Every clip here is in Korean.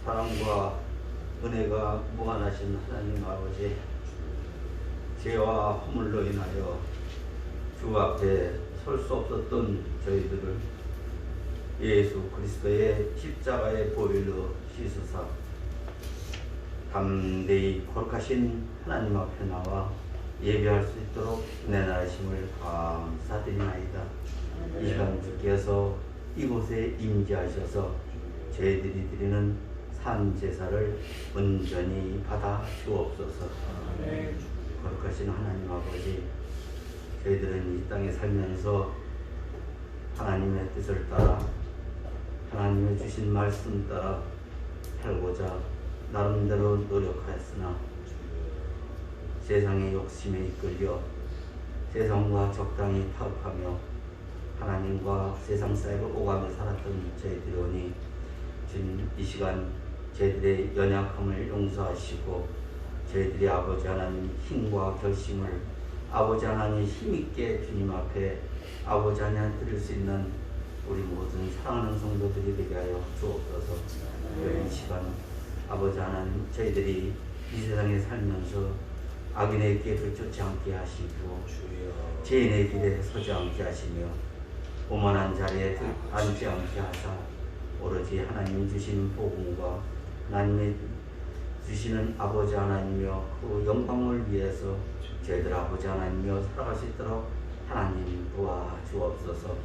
사랑과 은혜가 무한하신 하나님 아버지, 죄와 허물로 인하여 주 앞에 설 수 없었던 저희들을 예수 그리스도의 십자가의 보혈로 씻으사 담대히 거룩하신 하나님 앞에 나와 예배할 수 있도록 내나심을 감사드리나이다. 이 시간 주께서 이곳에 임재하셔서 저희들이 드리는 산제사를 온전히 받아 주옵소서. 거룩하신 하나님 아버지, 저희들은 이 땅에 살면서 하나님의 뜻을 따라 하나님의 주신 말씀 따라 살고자 나름대로 노력하였으나 세상의 욕심에 이끌려 세상과 적당히 타협하며 하나님과 세상 사이를 오가며 살았던 저희들이 오니 지금 이 시간 저희들의 연약함을 용서하시고 저희들이 아버지 하나님 힘과 결심을 아버지 하나님 힘있게 주님 앞에 아버지 하나님 드릴 수 있는 우리 모든 사랑하는 성도들이 되게 하여 주옵소서. 이 시간 아버지 하나님 저희들이 이 세상에 살면서 악인의 길을 쫓지 않게 하시고 죄인의 길에 서지 않게 하시며 오만한 자리에 앉지 않게 하사 오로지 하나님 주신 복음과 하나님의 주시는 아버지 하나님이며 그 영광을 위해서 저희들 아버지 하나님이며 살아갈 수 있도록 하나님 도와주옵소서.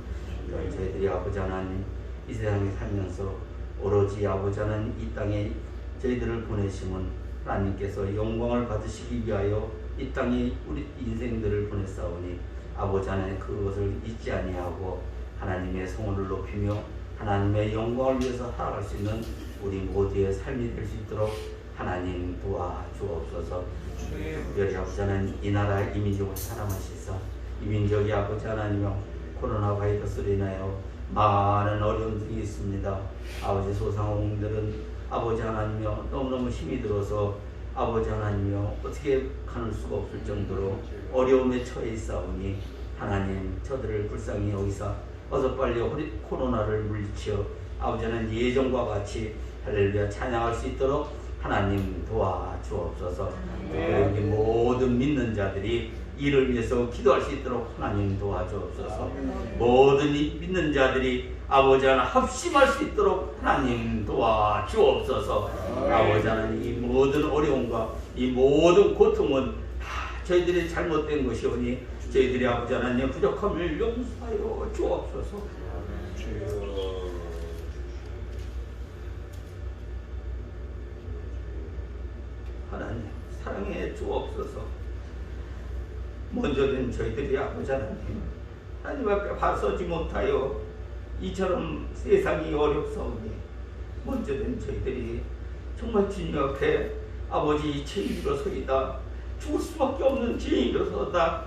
이런 저희들이 아버지 하나님 이 세상에 살면서 오로지 아버지 하나님 이 땅에 저희들을 보내심은 하나님께서 영광을 받으시기 위하여 이 땅에 우리 인생들을 보냈사오니 아버지 하나님 그것을 잊지 아니하고 하나님의 성호를 높이며 하나님의 영광을 위해서 살아갈 수 있는 우리 모두의 삶이 될 수 있도록 하나님 도와주옵소서. 특별히 아버지 하나님 이 나라 이 민족을 사랑하시사 이 민족이 아버지 하나님이여 코로나 바이러스로 인하여 많은 어려움들이 있습니다. 아버지 소상공인들은 아버지 하나님이여 너무너무 힘이 들어서 아버지 하나님이여 어떻게 가눌 수가 없을 정도로 어려움에 처해 있사오니 하나님 저들을 불쌍히 여기사 어서 빨리 코로나를 물리치어 아버지 하나님 예전과 같이 할렐루야 찬양할 수 있도록 하나님 도와주옵소서. 여기 모든 믿는 자들이 이를 위해서 기도할 수 있도록 하나님 도와주옵소서. 모든 믿는 자들이 아버지 하나님 합심할 수 있도록 하나님 도와주옵소서. 아버지 하나님 이 모든 어려움과 이 모든 고통은 다 저희들이 잘못된 것이오니 저희들이 아버지 하나님 부족함을 용서하여 주옵소서. 하나님 사랑해 주옵소서. 먼저 된 저희들이 아버지 하나님 앞에 받서지 못하여 이처럼 세상이 어렵사오니 먼저 된 저희들이 정말 주님 앞에 아버지 죄인으로 서이다 죽을 수밖에 없는 죄인으로 서다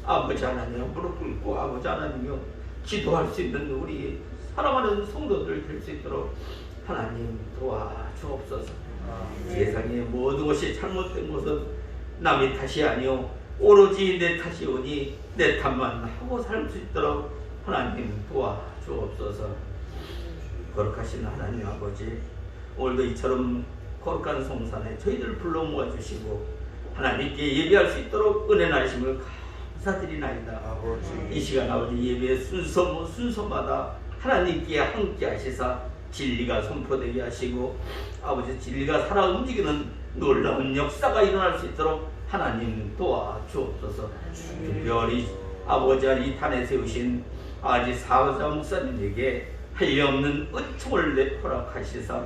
아버지 하나님 무릎 꿇고 아버지 하나님이여 기도할 수 있는 우리 사랑하는 성도들 될 수 있도록 하나님 도와주옵소서. 세상의 모든 것이 잘못된 것은 남의 탓이 아니오 오로지 내 탓이오니 내 탓만 하고 살 수 있도록 하나님 도와주옵소서. 거룩하신 하나님 아버지, 오늘도 이처럼 거룩한 성산에 저희들 불러 모아주시고 하나님께 예배할 수 있도록 은혜 나심을 감사드리나이다. 이 시간 아버지 예배의 순서마다 하나님께 함께 하시사 진리가 선포되게 하시고 아버지 진리가 살아 움직이는 놀라운 역사가 일어날 수 있도록 하나님 도와주옵소서. 특별히 아버지 이 탄에 세우신 아지 사자 목사님에게 한리없는 은총을 허락하시사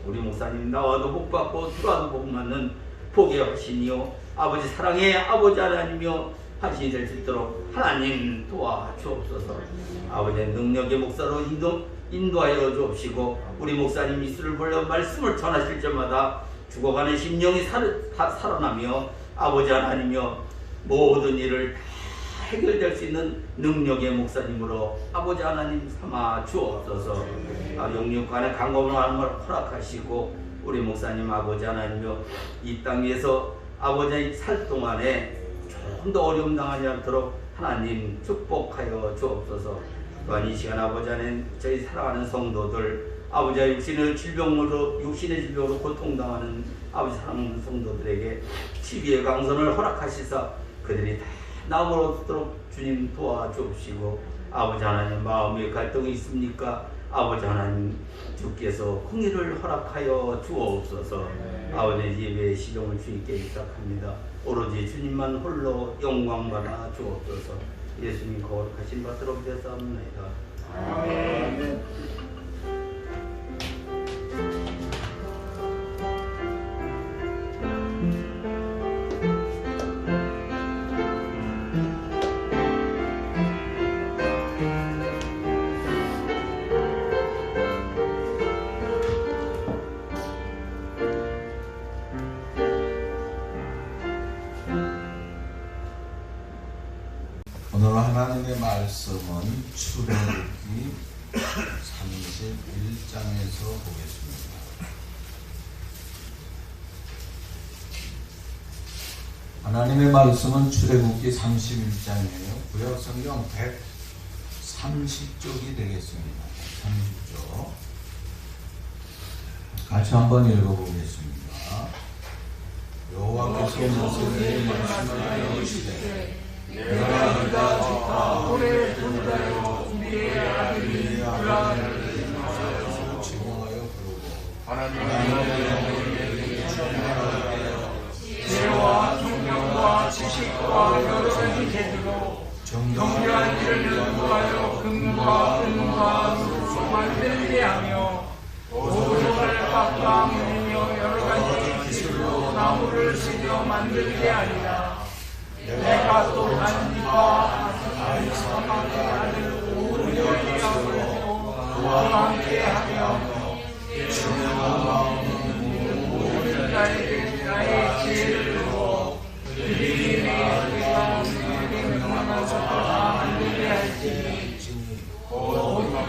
우리 목사님 나와도 복받고 들어와도 복받는 복의 하시니요 아버지 사랑의 아버지 하나님이여 하시니 될 수 있도록 하나님 도와주옵소서. 아버지의 능력의 목사로 인도하여 주옵시고 우리 목사님 이수를 벌려 말씀을 전하실 때마다 죽어가는 심령이 살아나며 아버지 하나님이여 모든 일을 다 해결될 수 있는 능력의 목사님으로 아버지 하나님 삼아 주옵소서. 영육간의 강건을 허락하시고 우리 목사님 아버지 하나님이여 이 땅 위에서 아버지 살 동안에 조금 더 어려움 당하지 않도록 하나님 축복하여 주옵소서. 또한 이 시간 아버지 안에 저희 사랑하는 성도들, 아버지의 육신의 질병으로 고통당하는 아버지 사랑하는 성도들에게 치비의 강선을 허락하시사 그들이 다 나음을 얻도록 주님 도와주옵시고, 아버지 하나님 마음의 갈등이 있습니까? 아버지 하나님 주께서 공의를 허락하여 주옵소서. 아버지 예배의 시종을 주님께 부탁합니다. 오로지 주님만 홀로 영광받아 주옵소서. 예수님 거룩하신 받도록 되사옵나이다. 아멘. 오늘 하나님의 말씀은 출애굽기 31장에서 보겠습니다. 하나님의 말씀은 출애굽기 31장이에요. 구약성경 130쪽이 되겠습니다. 130쪽. 같이 한번 읽어보겠습니다. 여호와께서 모세에게 말씀하여 이르시되 내가 네가 죽다 오래 본다여 우리의 아들이 아브라함을 인하여 증언하여 부르고 하나님의 영혼에게 주문하여 지혜와 총명과 지식과 여러 가지 재주로 정교한 일을 연구하여 금과 은과 누룩으로 만들게 하며 오솔을 깎아 물리며 여러 가지 기술로 나무를 새겨 만들게 하리라. 내가 또 하나님과 아이사마의 아들 오르리아로 그와 함께하며 주님과 마음은 모든 자에게 나의 지혜를 주어 그들이 내가 우리에게 명령한 것을 다 만들게 할지 곧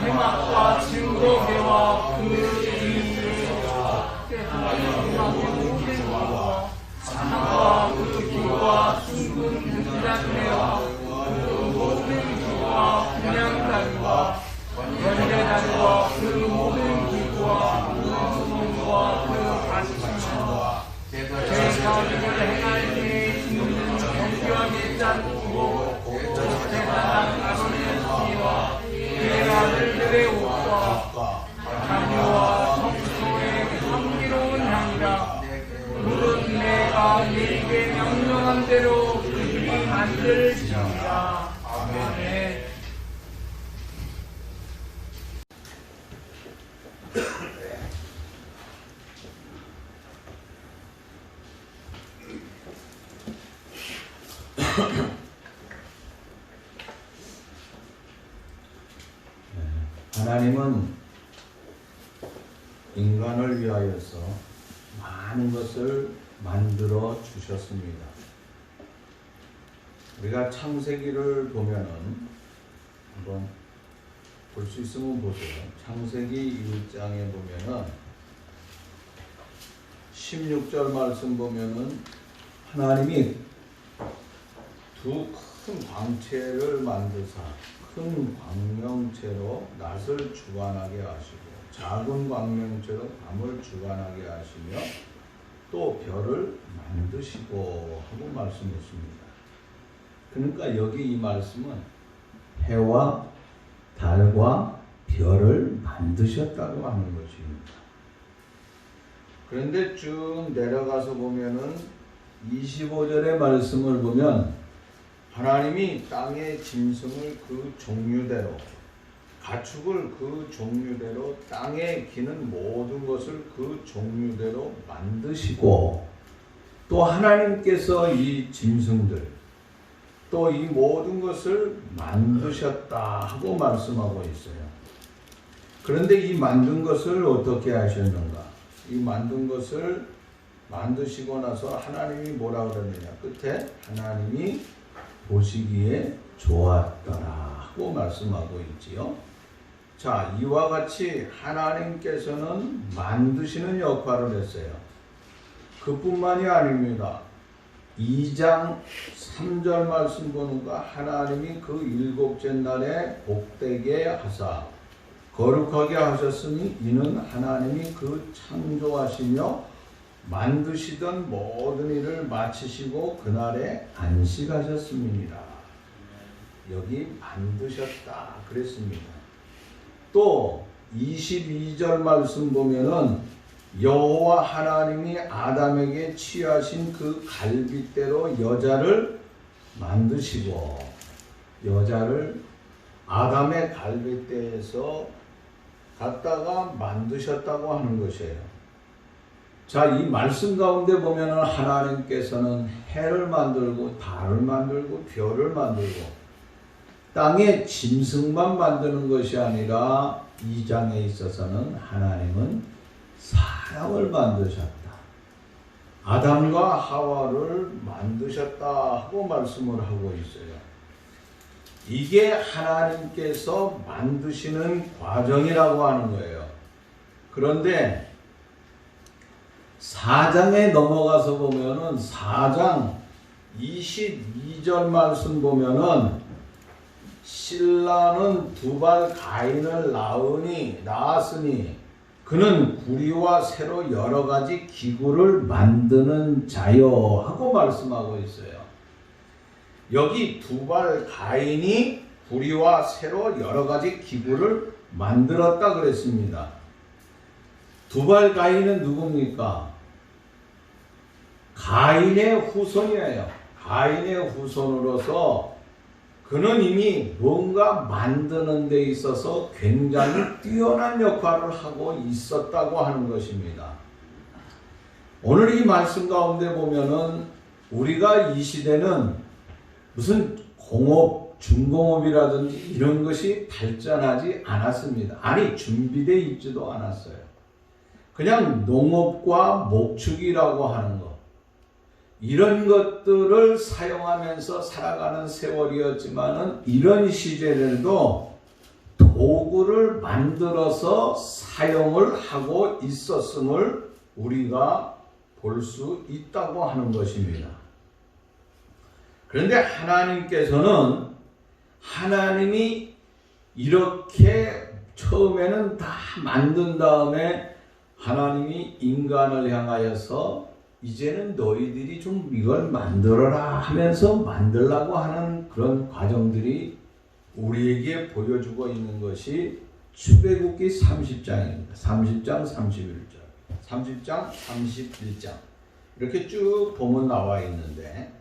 해막과 증거계와 그 이유와 때문에 계속과 산과 그 기와 둥근 무지단매와 그 모든 기와 분양다리와 연례다리와 그 모든 기구와 그 손과 그 가시와 제사를 행할 때에 있는 정교하게 짠고 대단한 아론의 손이와 그 아들들의 옷과 자녀와 성소의 향기로운 향이라. 무릇 내가 네게 명령한 대로 그들이 만들지니라. 아멘. 하나님은 인간을 위하여서 많은 것을 만들어 주셨습니다. 우리가 창세기를 보면은 한번 볼 수 있으면 보세요. 창세기 1장에 보면은 16절 말씀 보면은 하나님이 두 큰 광채를 만드사 큰 광명체로 낮을 주관하게 하시고 작은 광명체로 밤을 주관하게 하시며 또 별을 만드시고 하고 말씀했습니다. 그러니까 여기 이 말씀은 해와 달과 별을 만드셨다고 하는 것입니다. 그런데 쭉 내려가서 보면은 25절의 말씀을 보면 하나님이 땅의 짐승을 그 종류대로 가축을 그 종류대로 땅에 기는 모든 것을 그 종류대로 만드시고 또 하나님께서 이 짐승들 또 이 모든 것을 만드셨다 하고 말씀하고 있어요. 그런데 이 만든 것을 어떻게 하셨는가? 이 만든 것을 만드시고 나서 하나님이 뭐라 그러느냐? 끝에 하나님이 보시기에 좋았더라 하고 말씀하고 있지요. 자, 이와 같이 하나님께서는 만드시는 역할을 했어요. 그뿐만이 아닙니다. 2장 3절 말씀 보니까 하나님이 그 일곱째 날에 복되게 하사 거룩하게 하셨으니 이는 하나님이 그 창조하시며 만드시던 모든 일을 마치시고 그날에 안식하셨습니다. 여기 만드셨다 그랬습니다. 또 22절 말씀 보면은 여호와 하나님이 아담에게 취하신 그 갈빗대로 여자를 만드시고 여자를 아담의 갈빗대에서 갖다가 만드셨다고 하는 것이에요. 자, 이 말씀 가운데 보면은 하나님께서는 해를 만들고 달을 만들고 별을 만들고 땅의 짐승만 만드는 것이 아니라 이 장에 있어서는 하나님은 사람을 만드셨다. 아담과 하와를 만드셨다 하고 말씀을 하고 있어요. 이게 하나님께서 만드시는 과정이라고 하는 거예요. 그런데 4장에 넘어가서 보면은 4장 22절 말씀 보면은 신라는 두발 가인을 낳았으니 그는 구리와 새로 여러 가지 기구를 만드는 자요 하고 말씀하고 있어요. 여기 두발 가인이 구리와 새로 여러 가지 기구를 만들었다 그랬습니다. 두발 가인은 누굽니까? 가인의 후손이에요. 가인의 후손으로서 그는 이미 뭔가 만드는 데 있어서 굉장히 뛰어난 역할을 하고 있었다고 하는 것입니다. 오늘 이 말씀 가운데 보면은 우리가 이 시대는 무슨 공업, 중공업이라든지 이런 것이 발전하지 않았습니다. 아니, 준비되어 있지도 않았어요. 그냥 농업과 목축이라고 하는 것. 이런 것들을 사용하면서 살아가는 세월이었지만은 이런 시절에도 도구를 만들어서 사용을 하고 있었음을 우리가 볼 수 있다고 하는 것입니다. 그런데 하나님이 이렇게 처음에는 다 만든 다음에 하나님이 인간을 향하여서 이제는 너희들이 좀 이걸 만들어라 하면서 만들라고 하는 그런 과정들이 우리에게 보여주고 있는 것이 출애굽기 30장입니다. 30장 31절 30장 31장 이렇게 쭉 보면 나와 있는데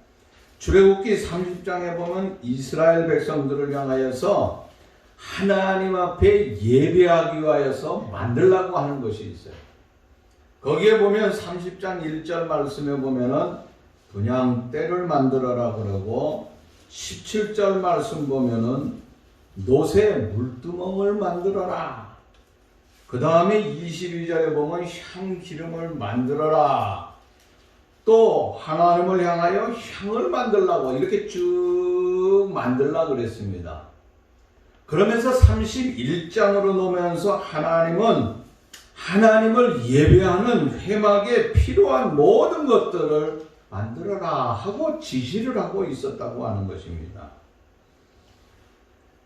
출애굽기 30장에 보면 이스라엘 백성들을 향하여서 하나님 앞에 예배하기 위하여서 만들라고 하는 것이 있어요. 거기에 보면 30장 1절 말씀에 보면은 분향대를 만들어라 그러고 17절 말씀 보면은 노새 물두멍을 만들어라. 그 다음에 22절에 보면 향기름을 만들어라. 또 하나님을 향하여 향을 만들라고 이렇게 쭉 만들라 그랬습니다. 그러면서 31장으로 놓으면서 하나님을 예배하는 회막에 필요한 모든 것들을 만들어라 하고 지시를 하고 있었다고 하는 것입니다.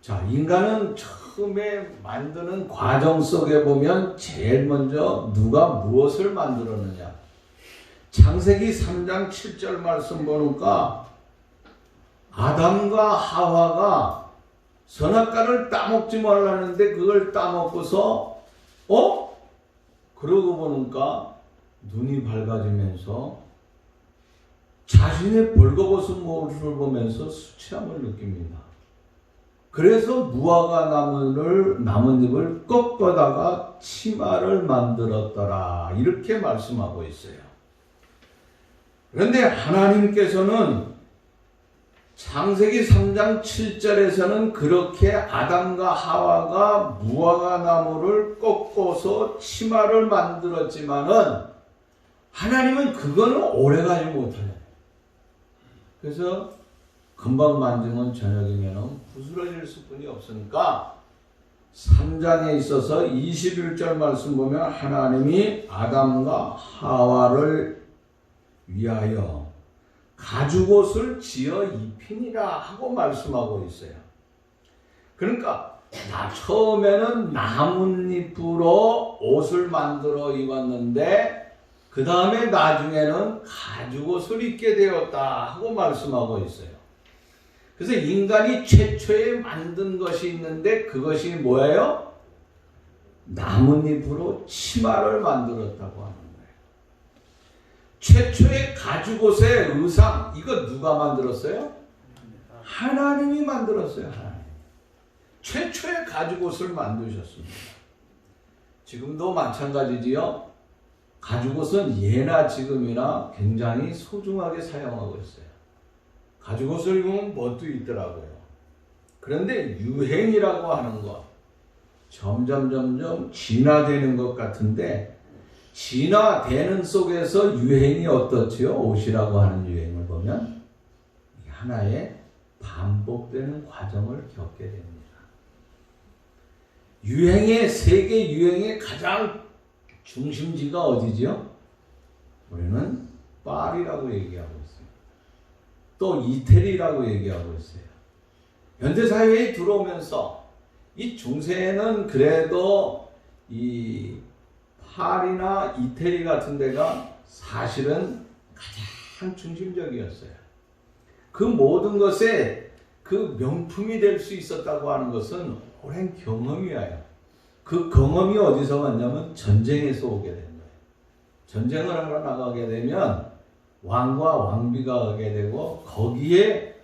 자, 인간은 처음에 만드는 과정 속에 보면 제일 먼저 누가 무엇을 만들었느냐. 창세기 3장 7절 말씀 보니까 아담과 하와가 선악과를 따먹지 말라는데 그걸 따먹고서 그러고 보니까 눈이 밝아지면서 자신의 벌거벗은 모습을 보면서 수치함을 느낍니다. 그래서 무화과 나뭇잎을 꺾어다가 치마를 만들었더라 이렇게 말씀하고 있어요. 그런데 하나님께서는 창세기 3장 7절에서는 그렇게 아담과 하와가 무화과 나무를 꺾어서 치마를 만들었지만은 하나님은 그거는 오래가지 못해요. 그래서 금방 만지면 저녁이면 부스러질 수뿐이 없으니까 3장에 있어서 21절 말씀 보면 하나님이 아담과 하와를 위하여 가죽옷을 지어 입히니라 하고 말씀하고 있어요. 그러니까 처음에는 나뭇잎으로 옷을 만들어 입었는데 그 다음에 나중에는 가죽옷을 입게 되었다 하고 말씀하고 있어요. 그래서 인간이 최초에 만든 것이 있는데 그것이 뭐예요? 나뭇잎으로 치마를 만들었다고 하는 거예요. 최초의 가죽옷의 의상, 이거 누가 만들었어요? 하나님이 만들었어요. 하나님. 최초의 가죽옷을 만드셨습니다. 지금도 마찬가지지요. 가죽옷은 예나 지금이나 굉장히 소중하게 사용하고 있어요. 가죽옷을 입으면 멋도 있더라고요. 그런데 유행이라고 하는 것, 점점 진화되는 것 같은데 진화되는 속에서 유행이 어떻지요? 옷이라고 하는 유행을 보면 하나의 반복되는 과정을 겪게 됩니다. 세계 유행의 가장 중심지가 어디지요? 우리는 파리라고 얘기하고 있어요. 또 이태리라고 얘기하고 있어요. 현대사회에 들어오면서 이 중세에는 그래도 이 파리나 이태리 같은 데가 사실은 가장 중심적이었어요. 그 모든 것에 그 명품이 될 수 있었다고 하는 것은 오랜 경험이에요. 그 경험이 어디서 왔냐면 전쟁에서 오게 된 거예요. 전쟁을 하러 나가게 되면 왕과 왕비가 가게 되고 거기에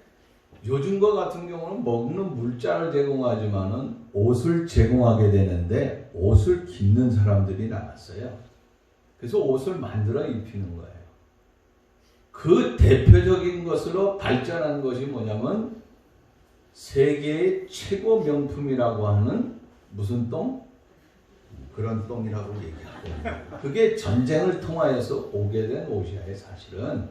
요즘과 같은 경우는 먹는 물자를 제공하지만은 옷을 제공하게 되는데 옷을 깁는 사람들이 나왔어요. 그래서 옷을 만들어 입히는 거예요. 그 대표적인 것으로 발전한 것이 뭐냐면 세계의 최고 명품이라고 하는 무슨 똥? 그런 똥이라고 얘기하고 그게 전쟁을 통하여서 오게 된 옷이에요. 사실은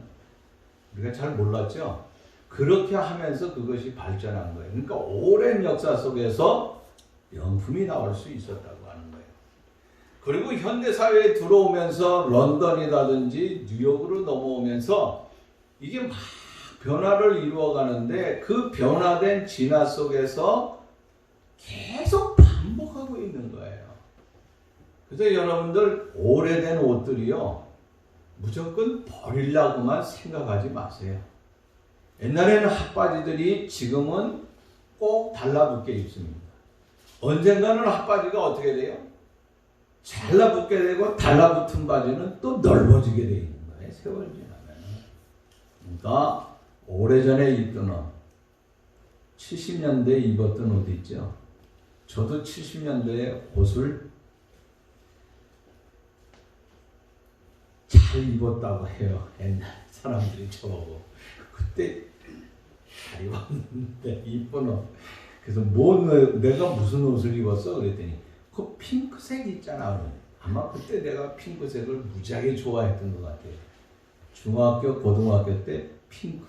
우리가 잘 몰랐죠. 그렇게 하면서 그것이 발전한 거예요. 그러니까 오랜 역사 속에서 명품이 나올 수 있었다고 하는 거예요. 그리고 현대사회에 들어오면서 런던이라든지 뉴욕으로 넘어오면서 이게 막 변화를 이루어가는데 그 변화된 진화 속에서 계속 반복하고 있는 거예요. 그래서 여러분들 오래된 옷들이요 무조건 버리려고만 생각하지 마세요. 옛날에는 핫바지들이 지금은 꼭 달라붙게 입습니다. 언젠가는 핫바지가 어떻게 돼요? 잘라붙게 되고 달라붙은 바지는 또 넓어지게 되어 있는 거예요. 세월 지나면. 그러니까 오래전에 입던 옷, 70년대에 입었던 옷 있죠. 저도 70년대에 옷을 잘 입었다고 해요. 옛날 사람들이 저보고. 그때 잘 입었는데 이쁜 옷. 그래서 내가 무슨 옷을 입었어? 그랬더니 그 핑크색 있잖아. 아마 그때 내가 핑크색을 무지하게 좋아했던 것 같아요. 중학교, 고등학교 때 핑크,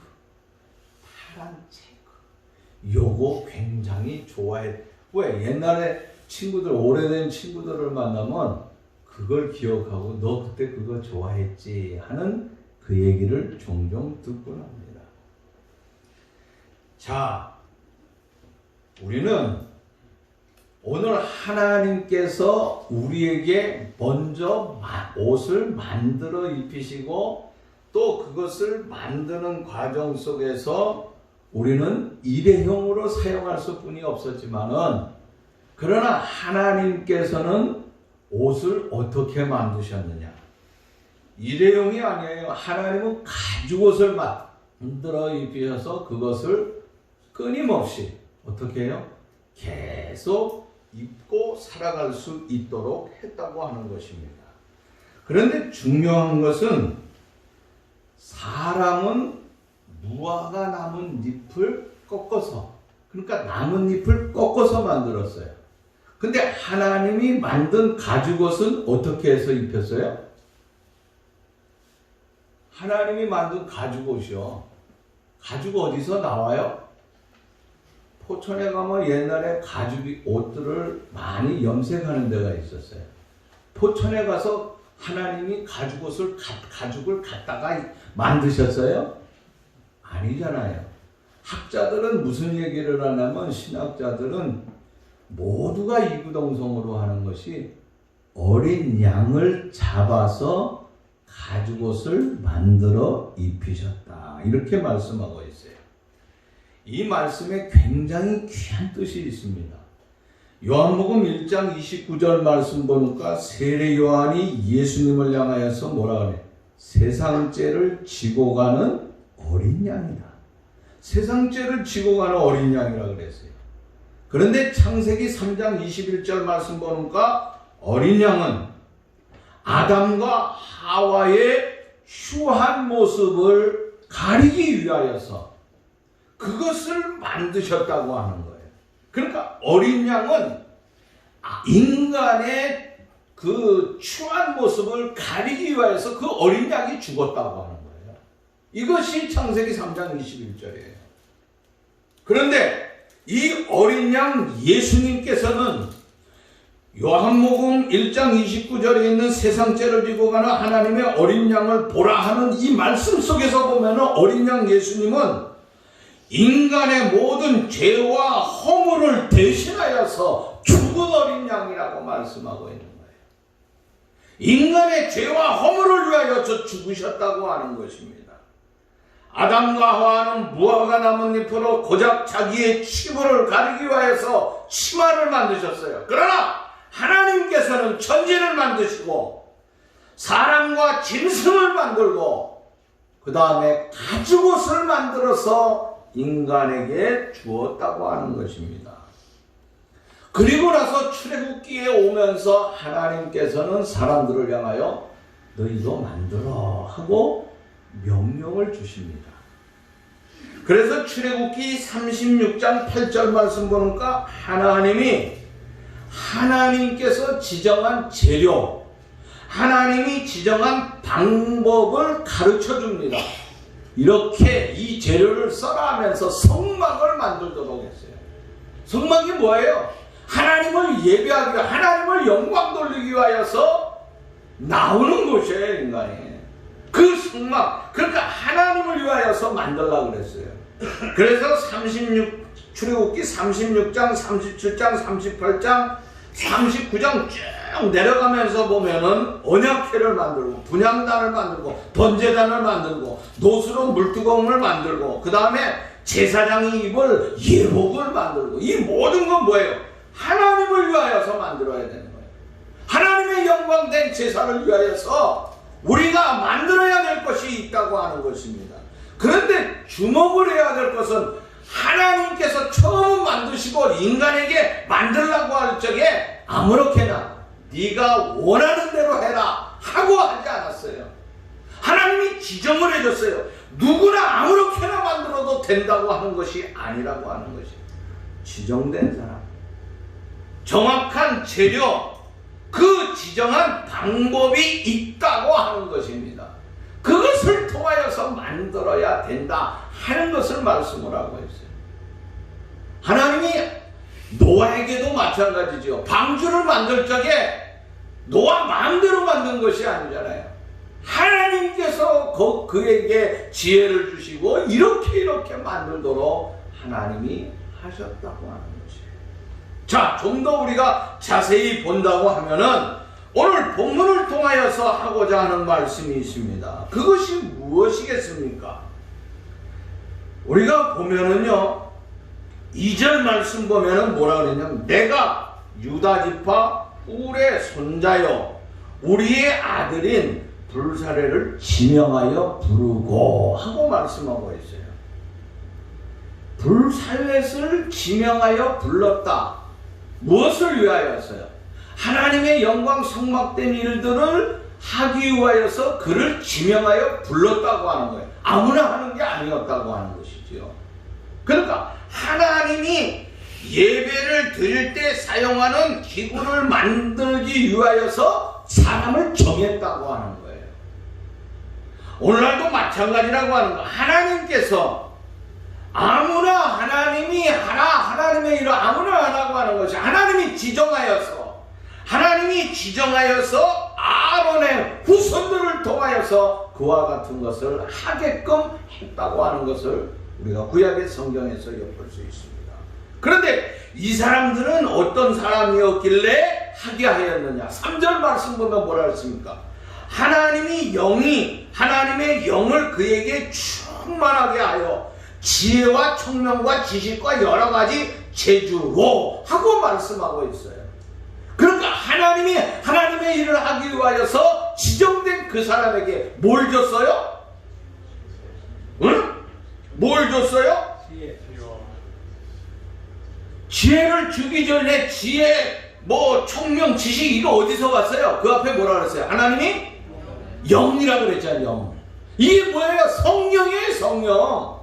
파란 체크. 요거 굉장히 좋아해. 왜? 옛날에 친구들, 오래된 친구들을 만나면 그걸 기억하고 너 그때 그거 좋아했지 하는 그 얘기를 종종 듣곤 합니다. 자, 우리는 오늘 하나님께서 우리에게 먼저 옷을 만들어 입히시고 또 그것을 만드는 과정 속에서 우리는 일회용으로 사용할 수뿐이 없었지만은 그러나 하나님께서는 옷을 어떻게 만드셨느냐? 일회용이 아니에요. 하나님은 가죽옷을 만들어 입히셔서 그것을 끊임없이 어떻게 해요? 계속 입고 살아갈 수 있도록 했다고 하는 것입니다. 그런데 중요한 것은 사람은 무화과 남은 잎을 꺾어서, 그러니까 나뭇잎을 꺾어서 만들었어요. 근데 하나님이 만든 가죽옷은 어떻게 해서 입혔어요? 하나님이 만든 가죽옷이요. 가죽 어디서 나와요? 포천에 가면 옛날에 가죽 옷들을 많이 염색하는 데가 있었어요. 포천에 가서 하나님이 가죽을 갖다가 만드셨어요? 아니잖아요. 학자들은 무슨 얘기를 하냐면, 신학자들은 모두가 이구동성으로 하는 것이 어린 양을 잡아서 가죽옷을 만들어 입히셨다, 이렇게 말씀하고 있어요. 이 말씀에 굉장히 귀한 뜻이 있습니다. 요한복음 1장 29절 말씀 보니까 세례 요한이 예수님을 향하여서 뭐라 그래? 세상죄를 지고 가는 어린 양이다. 세상죄를 지고 가는 어린 양이라 그랬어요. 그런데 창세기 3장 21절 말씀 보니까 어린 양은 아담과 하와의 휴한 모습을 가리기 위하여서 그것을 만드셨다고 하는 거예요. 그러니까 어린 양은 인간의 그 추한 모습을 가리기 위해서 그 어린 양이 죽었다고 하는 거예요. 이것이 창세기 3장 21절이에요. 그런데 이 어린 양 예수님께서는 요한복음 1장 29절에 있는 세상죄를 지고 가는 하나님의 어린 양을 보라 하는 이 말씀 속에서 보면 어린 양 예수님은 인간의 모든 죄와 허물을 대신하여서 죽은 어린 양이라고 말씀하고 있는 거예요. 인간의 죄와 허물을 위하여 죽으셨다고 하는 것입니다. 아담과 하와는 무화과 나뭇잎으로 고작 자기의 치부를 가리기 위하여서 치마를 만드셨어요. 그러나 하나님께서는 천지를 만드시고 사람과 짐승을 만들고 그 다음에 가죽옷을 만들어서 인간에게 주었다고 하는 것입니다. 그리고 나서 출애굽기에 오면서 하나님께서는 사람들을 향하여 너희도 만들어 하고 명령을 주십니다. 그래서 출애굽기 36장 8절 말씀 보니까 하나님께서 지정한 재료, 하나님이 지정한 방법을 가르쳐 줍니다. 이렇게 이 재료를 써라 하면서 성막을 만들도록 했어요. 성막이 뭐예요? 하나님을 예배하기 위해, 하나님을 영광 돌리기 위하여서 나오는 곳이에요, 인간이. 그 성막, 그러니까 하나님을 위하여서 만들라고 그랬어요. 그래서 출애굽기 36장, 37장, 38장, 39장 쭉 내려가면서 보면은 언약궤를 만들고 분향단을 만들고 번제단을 만들고 노수로 물두멍을 만들고 그 다음에 제사장이 입을 예복을 만들고, 이 모든 건 뭐예요? 하나님을 위하여서 만들어야 되는 거예요. 하나님의 영광된 제사를 위하여서 우리가 만들어야 될 것이 있다고 하는 것입니다. 그런데 주목을 해야 될 것은 하나님께서 처음 만드시고 인간에게 만들라고 할 적에 아무렇게나 네가 원하는 대로 해라 하고 하지 않았어요. 하나님이 지정을 해줬어요. 누구나 아무렇게나 만들어도 된다고 하는 것이 아니라고 하는 것이에요. 지정된 사람, 정확한 재료, 그 지정한 방법이 있다고 하는 것입니다. 그것을 통하여서 만들어야 된다 하는 것을 말씀을 하고 있어요. 하나님이 노아에게도 마찬가지죠. 방주를 만들 적에 노아 마음대로 만든 것이 아니잖아요. 하나님께서 그에게 지혜를 주시고 이렇게 만들도록 하나님이 하셨다고 하는 것이에요. 자, 좀 더 우리가 자세히 본다고 하면은 오늘 본문을 통하여서 하고자 하는 말씀이 있습니다. 그것이 무엇이겠습니까? 우리가 보면은요, 2절 말씀 보면은 뭐라 그러냐면 내가 유다 지파 울의 손자요 우리의 아들인 불사례를 지명하여 부르고 하고 말씀하고 있어요. 불사렛을 지명하여 불렀다. 무엇을 위하여서요? 하나님의 영광 성막된 일들을 하기 위하여서 그를 지명하여 불렀다고 하는 거예요. 아무나 하는 게 아니었다고 하는 것이죠. 그러니까 하나님이 예배를 드릴 때 사용하는 기구를 만들기 위하여서 사람을 정했다고 하는 거예요. 오늘날도 마찬가지라고 하는 거예요. 하나님께서 아무나 하나님이 하라, 하나님의 일을 아무나 하라고 하는 것이 하나님이 지정하여서 아론의 후손들을 통하여서 그와 같은 것을 하게끔 했다고 하는 것을 우리가 구약의 성경에서 엿볼 수 있습니다. 그런데 이 사람들은 어떤 사람이었길래 하게 하였느냐? 3절 말씀 보면 뭐라 했습니까? 하나님의 영을 그에게 충만하게 하여 지혜와 총명과 지식과 여러 가지 재주로 하고 말씀하고 있어요. 그러니까 하나님의 일을 하기 위하여서 지정된 그 사람에게 뭘 줬어요? 응? 뭘 줬어요? 지혜를 주기 전에 지혜, 총명, 지식 이거 어디서 왔어요? 그 앞에 뭐라 그랬어요? 하나님이 영이라고 그랬잖아요. 영. 이게 뭐예요? 성령이에요. 성령.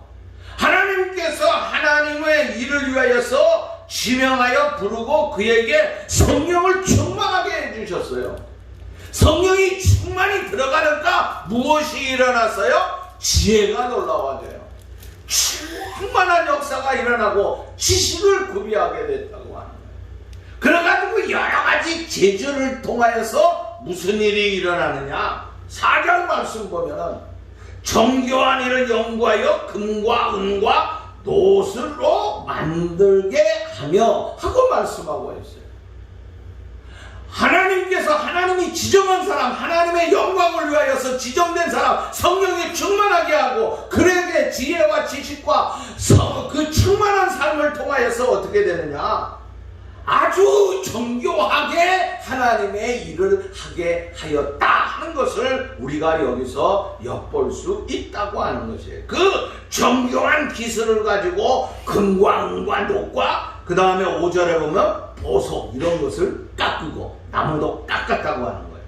하나님께서 하나님의 일을 위하여서 지명하여 부르고 그에게 성령을 충만하게 해주셨어요. 성령이 충만히 들어가니까 무엇이 일어났어요? 지혜가 놀라워져요. 충만한 역사가 일어나고 지식을 구비하게 됐다고 하는 거예요. 그래가지고 여러 가지 재주를 통하여서 무슨 일이 일어나느냐? 4절 말씀 보면은 정교한 일을 연구하여 금과 은과 노슬로 만들게 하며 하고 말씀하고 있어요. 하나님께서 하나님이 지정한 사람, 하나님의 영광을 위하여서 지정된 사람, 성령이 충만하게 하고 그에게 지혜와 지식과 그 충만한 삶을 통하여서 어떻게 되느냐? 아주 정교하게 하나님의 일을 하게 하였다 하는 것을 우리가 여기서 엿볼 수 있다고 하는 것이에요. 그 정교한 기술을 가지고 금과 은과 녹과 그 다음에 5절에 보면 보석 이런 것을 깎고 나무도 깎았다고 하는 거예요.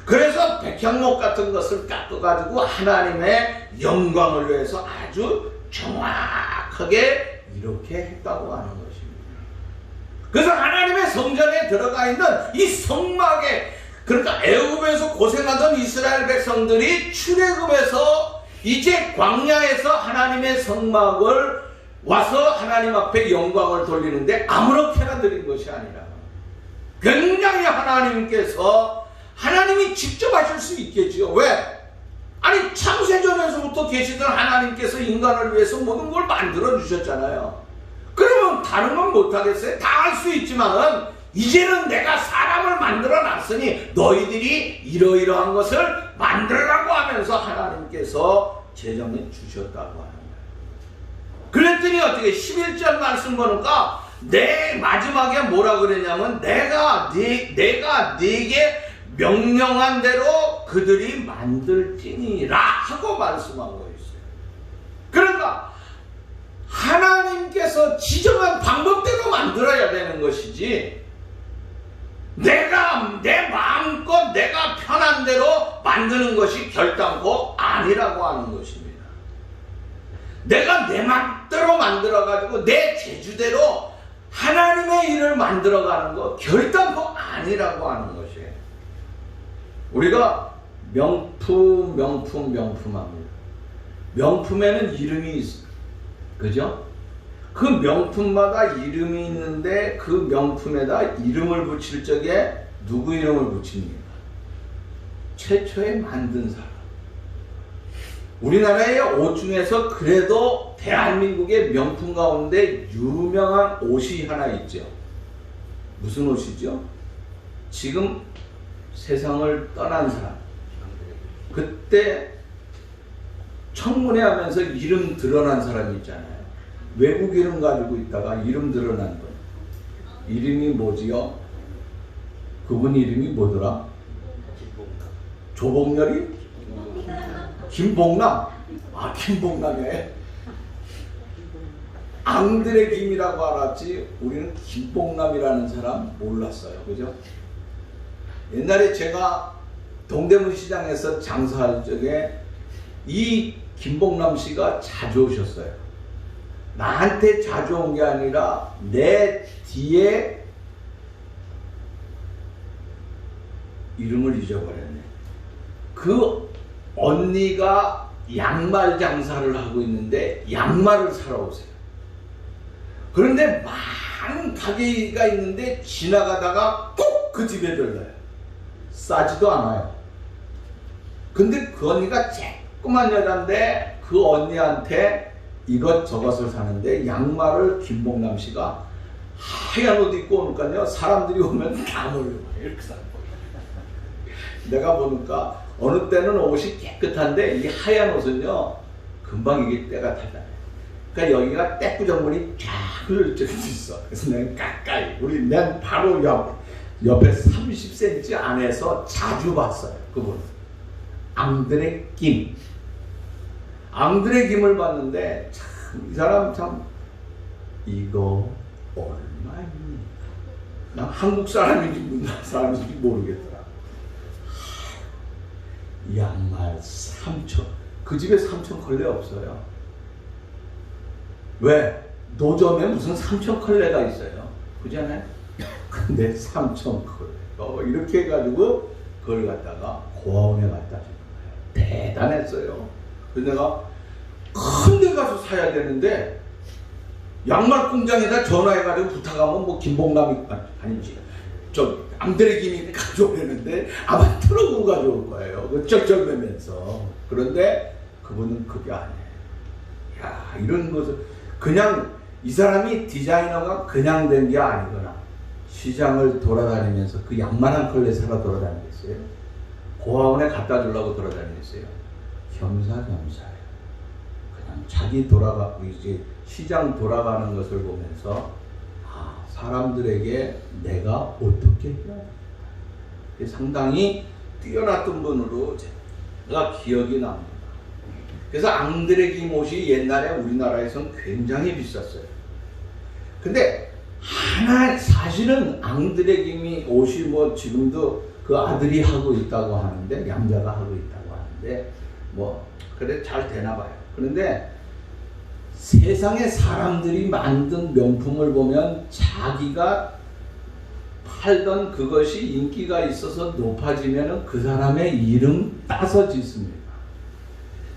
그래서 백향목 같은 것을 깎아가지고 하나님의 영광을 위해서 아주 정확하게 이렇게 했다고 하는 것입니다. 그래서 하나님의 성전에 들어가 있는 이 성막에, 그러니까 애굽에서 고생하던 이스라엘 백성들이 출애굽에서 이제 광야에서 하나님의 성막을 와서 하나님 앞에 영광을 돌리는데 아무렇게나 드린 것이 아니라 굉장히 하나님이 직접 하실 수 있겠지요. 왜? 아니 창세전에서부터 계시던 하나님께서 인간을 위해서 모든 걸 만들어 주셨잖아요. 그러면 다른 건 못하겠어요? 다 할 수 있지만은 이제는 내가 사람을 만들어 놨으니 너희들이 이러이러한 것을 만들라고 하면서 하나님께서 제정해 주셨다고 하는 거예요. 그랬더니 어떻게 11절 말씀 보니까 내 마지막에 뭐라 그랬냐면 내가 네게 명령한 대로 그들이 만들지니라 하고 말씀하고 있어요. 그러니까 하나님께서 지정한 방법대로 만들어야 되는 것이지 내가 내 마음껏 내가 편한 대로 만드는 것이 결단코 아니라고 하는 것입니다. 내가 내 맘대로 만들어가지고 내 재주대로 하나님의 일을 만들어가는 거 결단코 아니라고 하는 것이에요. 우리가 명품합니다. 명품에는 이름이 있어요. 그죠? 그 명품마다 이름이 있는데 그 명품에다 이름을 붙일 적에 누구 이름을 붙입니까? 최초에 만든 사람. 우리나라의 옷 중에서 그래도 대한민국의 명품 가운데 유명한 옷이 하나 있죠. 무슨 옷이죠? 지금 세상을 떠난 사람. 그때 청문회 하면서 이름 드러난 사람이 있잖아요. 외국 이름 가지고 있다가 이름 드러난 분. 이름이 뭐지요? 그분 이름이 뭐더라? 조봉렬이? 김봉남? 아, 김봉남이에요. 앙드레 김이라고 알았지 우리는 김봉남이라는 사람 몰랐어요. 그죠? 옛날에 제가 동대문 시장에서 장사할 적에 이 김봉남 씨가 자주 오셨어요. 나한테 자주 온 게 아니라 내 뒤에 이름을 잊어버렸네. 그 언니가 양말 장사를 하고 있는데 양말을 사러 오세요. 그런데 많은 가게가 있는데 지나가다가 꼭 그 집에 들러요. 싸지도 않아요. 근데 그 언니가 조그만 여잔데 그 언니한테 이것저것을 사는데 양말을 김봉남 씨가 하얀 옷 입고 오니까요 사람들이 오면 다 몰려와요. 이렇게 사는 거예요. 내가 보니까 어느 때는 옷이 깨끗한데 이 하얀 옷은요 금방 이게 때가 타잖아요. 그러니까 여기가 때꾸정물이 쫙 흘릴 때도 있어. 그래서 내가 가까이 난 바로 옆에 30cm 안에서 자주 봤어요. 그분 앙드레 김. 앙드레 김을 봤는데 참 이 사람 참 이거 얼마입니까? 난 한국 사람인지 문화 사람인지 모르겠더라. 양말 3천. 그 집에 3천 컬레 없어요. 왜? 노점에 무슨 3천 컬레가 있어요. 그잖아요? 근데 3천 컬레. 이렇게 해가지고 그걸 갖다가 고아원에 갖다 준 거예요. 대단했어요. 그래서 내가 큰 데 가서 사야 되는데 양말 공장에다 전화해가지고 부탁하면 뭐 김봉남이 아니지 저 앙드레 김이 가져오려는데 아마 트럭으로 가져올 거예요. 그 쩔쩔매면서. 그런데 그분은 그게 아니에요. 야 이런 것을 그냥 이 사람이 디자이너가 그냥 된 게 아니거나 시장을 돌아다니면서 그 양말 한 컬레 사러 돌아다니겠어요? 고아원에 갖다 주려고 돌아다니겠어요? 겸사겸사예요. 그냥 자기 돌아가고 이제 시장 돌아가는 것을 보면서 아 사람들에게 내가 어떻게 해야 돼? 상당히 뛰어났던 분으로 제가 기억이 납니다. 그래서 앙드레 김 옷이 옛날에 우리나라에서는 굉장히 비쌌어요. 근데 사실은 앙드레 김이 옷이 뭐 지금도 그 아들이 하고 있다고 하는데 양자가 하고 있다고 하는데 뭐 그래 잘 되나 봐요. 그런데 세상에 사람들이 만든 명품을 보면 자기가 팔던 그것이 인기가 있어서 높아지면 그 사람의 이름 따서 짓습니다.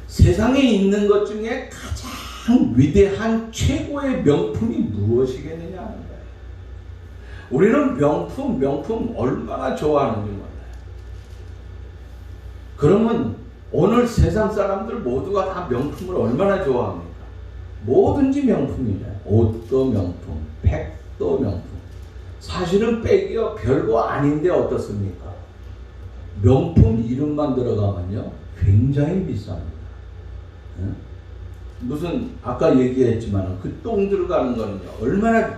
세상에 있는 것 중에 가장 위대한 최고의 명품이 무엇이겠느냐 하는 거예요. 우리는 명품 얼마나 좋아하는지 몰라요. 그러면 오늘 세상 사람들 모두가 다 명품을 얼마나 좋아합니까? 뭐든지 명품이잖아요. 옷도 명품, 백도 명품. 사실은 백이요 별거 아닌데 어떻습니까? 명품 이름만 들어가면요 굉장히 비쌉니다. 응? 무슨 아까 얘기했지만 그 똥 들어가는 거는요 얼마나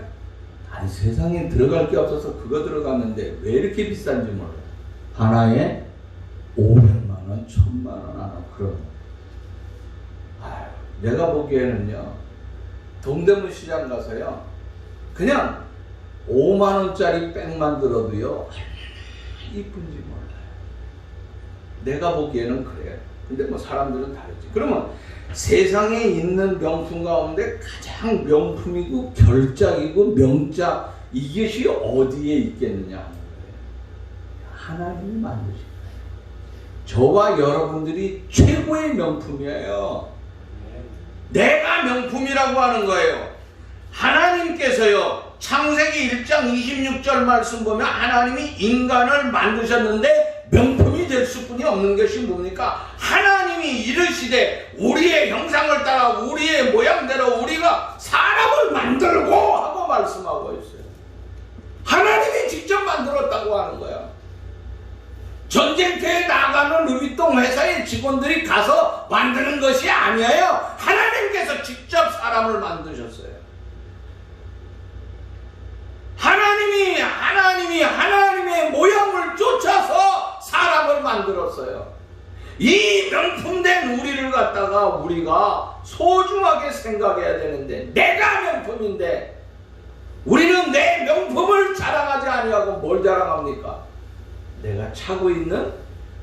아니 세상에 들어갈 게 없어서 그거 들어갔는데 왜 이렇게 비싼지 몰라요. 하나에 500만 원, 1000만 원 하나 그런. 아유, 내가 보기에는요 동대문 시장 가서요 그냥 5만 원짜리 백만 들어도요 이쁜지 몰라요. 내가 보기에는 그래요. 근데 뭐 사람들은 다르지. 그러면 세상에 있는 명품 가운데 가장 명품이고 결작이고 명작 이것이 어디에 있겠느냐 하는 거예요. 하나님이 만드신 거예요. 저와 여러분들이 최고의 명품이에요. 내가 명품이라고 하는 거예요. 하나님께서요 창세기 1장 26절 말씀 보면 하나님이 인간을 만드셨는데 명품이 될 수뿐이 없는 것이 뭡니까? 하나님이 이르시되 우리의 형상을 따라 우리의 모양대로 우리가 사람을 만들고 하고 말씀하고 있어요. 하나님이 직접 만들었다고 하는 거야. 전쟁터에 나가는 루이비통 회사의 직원들이 가서 만드는 것이 아니에요. 하나님께서 직접 사람을 만드셨어요. 하나님의 모양을 쫓아서 사람을 만들었어요. 이 명품된 우리를 갖다가 우리가 소중하게 생각해야 되는데 내가 명품인데 우리는 내 명품을 자랑하지 아니하고 뭘 자랑합니까? 내가 차고 있는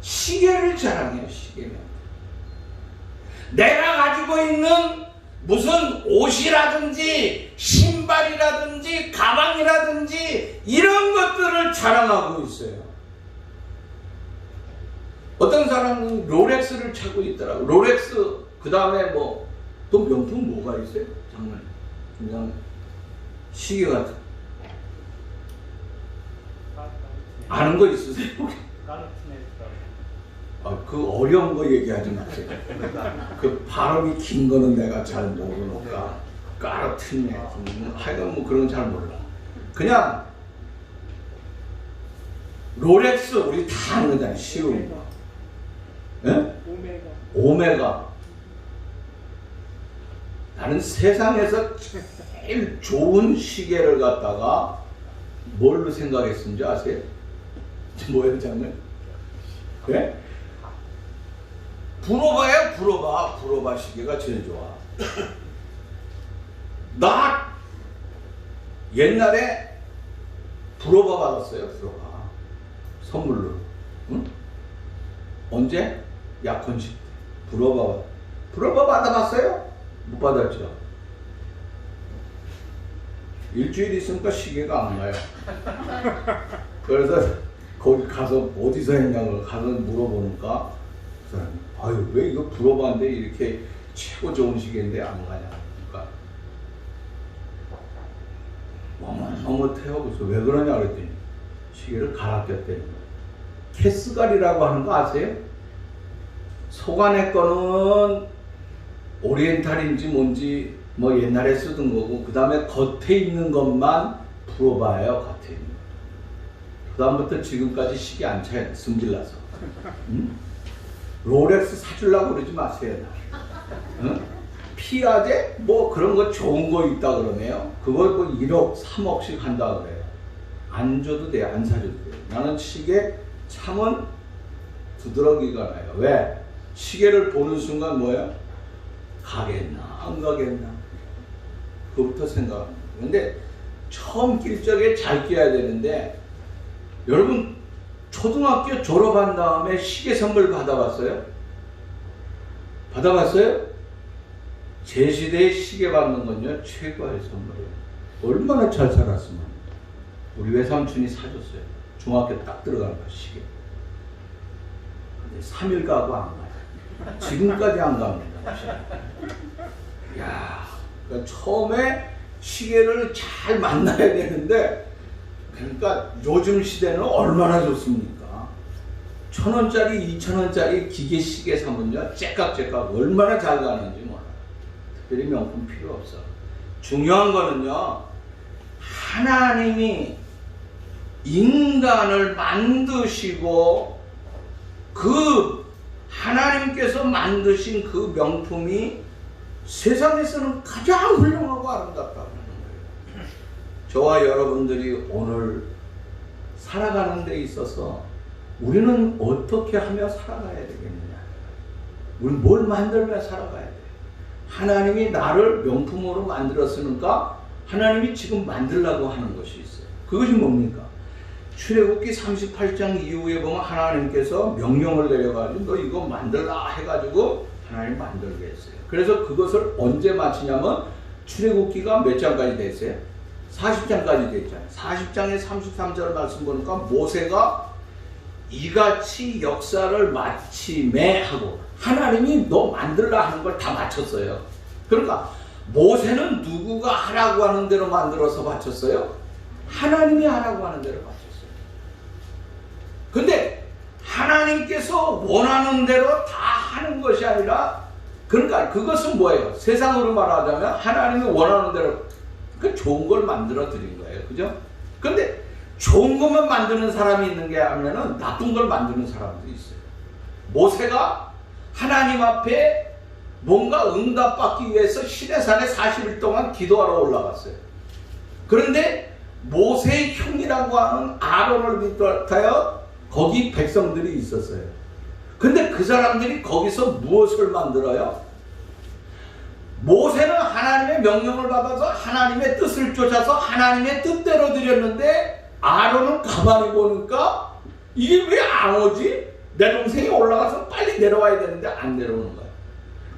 시계를 자랑해요. 시계 명품. 내가 가지고 있는 무슨 옷이라든지 신발이라든지 가방이라든지 이런 것들을 자랑하고 있어요. 어떤 사람은 롤렉스를 차고 있더라고. 롤렉스 그 다음에 뭐 또 명품 뭐가 있어요? 정말 그냥 시계 같은 아는 거 있으세요? 그 어려운 거 얘기하지 마세요. 그 발음이 긴 거는 내가 잘 모르니까 까르트네 하여간 뭐 그런 건 잘 몰라. 그냥 롤렉스 우리 다 아는 거잖아요. 쉬운 거. 예? 오메가. 나는 세상에서 제일 좋은 시계를 갖다가 뭘로 생각했는지 아세요? 뭐예요, 장면? 예? 불어봐요, 불어봐. 불어봐 시계가 제일 좋아. 나 옛날에 불어봐 받았어요, 불어봐. 선물로. 응? 언제? 약혼식 때. 불어봐 받아봤어요? 못 받았죠. 일주일 있으니까 시계가 안 가요. 그래서 거기 가서 어디서 했냐고 가서 물어보니까 그 사람이 아유 왜 이거 불어봤는데 이렇게 최고 좋은 시계인데 안 가냐. 그러니까 머뭇머뭇해요. 그래서 왜 그러냐 그랬더니 시계를 갈아 꼈다는 거예요. 캐스갈이라고 하는 거 아세요? 소간의 거는 오리엔탈인지 뭔지 뭐 옛날에 쓰던 거고 그 다음에 겉에 있는 것만 불어봐요. 겉에 있는 거. 그 다음부터 지금까지 시계 안 차요. 승질나서. 응? 롤렉스 사주려고 그러지 마세요. 응? 피아제? 뭐 그런 거 좋은 거 있다 그러네요. 그걸 뭐 1억 3억씩 한다 그래요. 안 줘도 돼요. 안 사줘도 돼요. 나는 시계 참은 두드러기가 나요. 왜? 시계를 보는 순간 뭐예요? 가겠나 안 가겠나 그부터 생각합니다. 근데 처음 낄 적에 잘 끼어야 되는데 여러분 초등학교 졸업한 다음에 시계 선물 받아봤어요? 받아봤어요? 제 시대에 시계 받는 건요 최고의 선물이에요. 얼마나 잘 살았으면 우리 외삼촌이 사줬어요. 중학교 딱 들어가는 거 시계. 근데 3일 가고 안 가요. 지금까지 안 갑니다. 야, 그러니까 처음에 시계를 잘 만나야 되는데, 그러니까 요즘 시대는 얼마나 좋습니까? 1,000원짜리, 2,000원짜리 기계 시계 사면요, 째깍째깍 얼마나 잘 가는지 몰라요. 특별히 명품 필요 없어. 중요한 거는요, 하나님이 인간을 만드시고 그 하나님께서 만드신 그 명품이 세상에서는 가장 훌륭하고 아름답다는 거예요. 저와 여러분들이 오늘 살아가는 데 있어서 우리는 어떻게 하며 살아가야 되겠느냐? 우리는 뭘 만들며 살아가야 돼? 하나님이 나를 명품으로 만들었으니까 하나님이 지금 만들려고 하는 것이 있어요. 그것이 뭡니까? 출애굽기 38장 이후에 보면 하나님께서 명령을 내려가지고 너 이거 만들라 해가지고 하나님 만들게 했어요. 그래서 그것을 언제 마치냐면 출애굽기가 몇 장까지 됐어요? 40장까지 됐잖아요. 40장의 33절 말씀 보니까 모세가 이같이 역사를 마치매 하고 하나님이 너 만들라 하는 걸 다 마쳤어요. 그러니까 모세는 누구가 하라고 하는 대로 만들어서 바쳤어요? 하나님이 하라고 하는 대로 바쳤어요. 근데 하나님께서 원하는 대로 다 하는 것이 아니라 그러니까 그것은 뭐예요? 세상으로 말하자면 하나님이 원하는 대로 그 좋은 걸 만들어 드린 거예요. 그죠? 근데 좋은 것만 만드는 사람이 있는 게 아니면은 나쁜 걸 만드는 사람도 있어요. 모세가 하나님 앞에 뭔가 응답받기 위해서 시내산에 40일 동안 기도하러 올라갔어요. 그런데 모세의 형이라고 하는 아론을 비롯하여 거기 백성들이 있었어요. 근데 그 사람들이 거기서 무엇을 만들어요? 모세는 하나님의 명령을 받아서 하나님의 뜻을 쫓아서 하나님의 뜻대로 드렸는데 아론은 가만히 보니까 이게 왜 안 오지? 내 동생이 올라가서 빨리 내려와야 되는데 안 내려오는 거예요.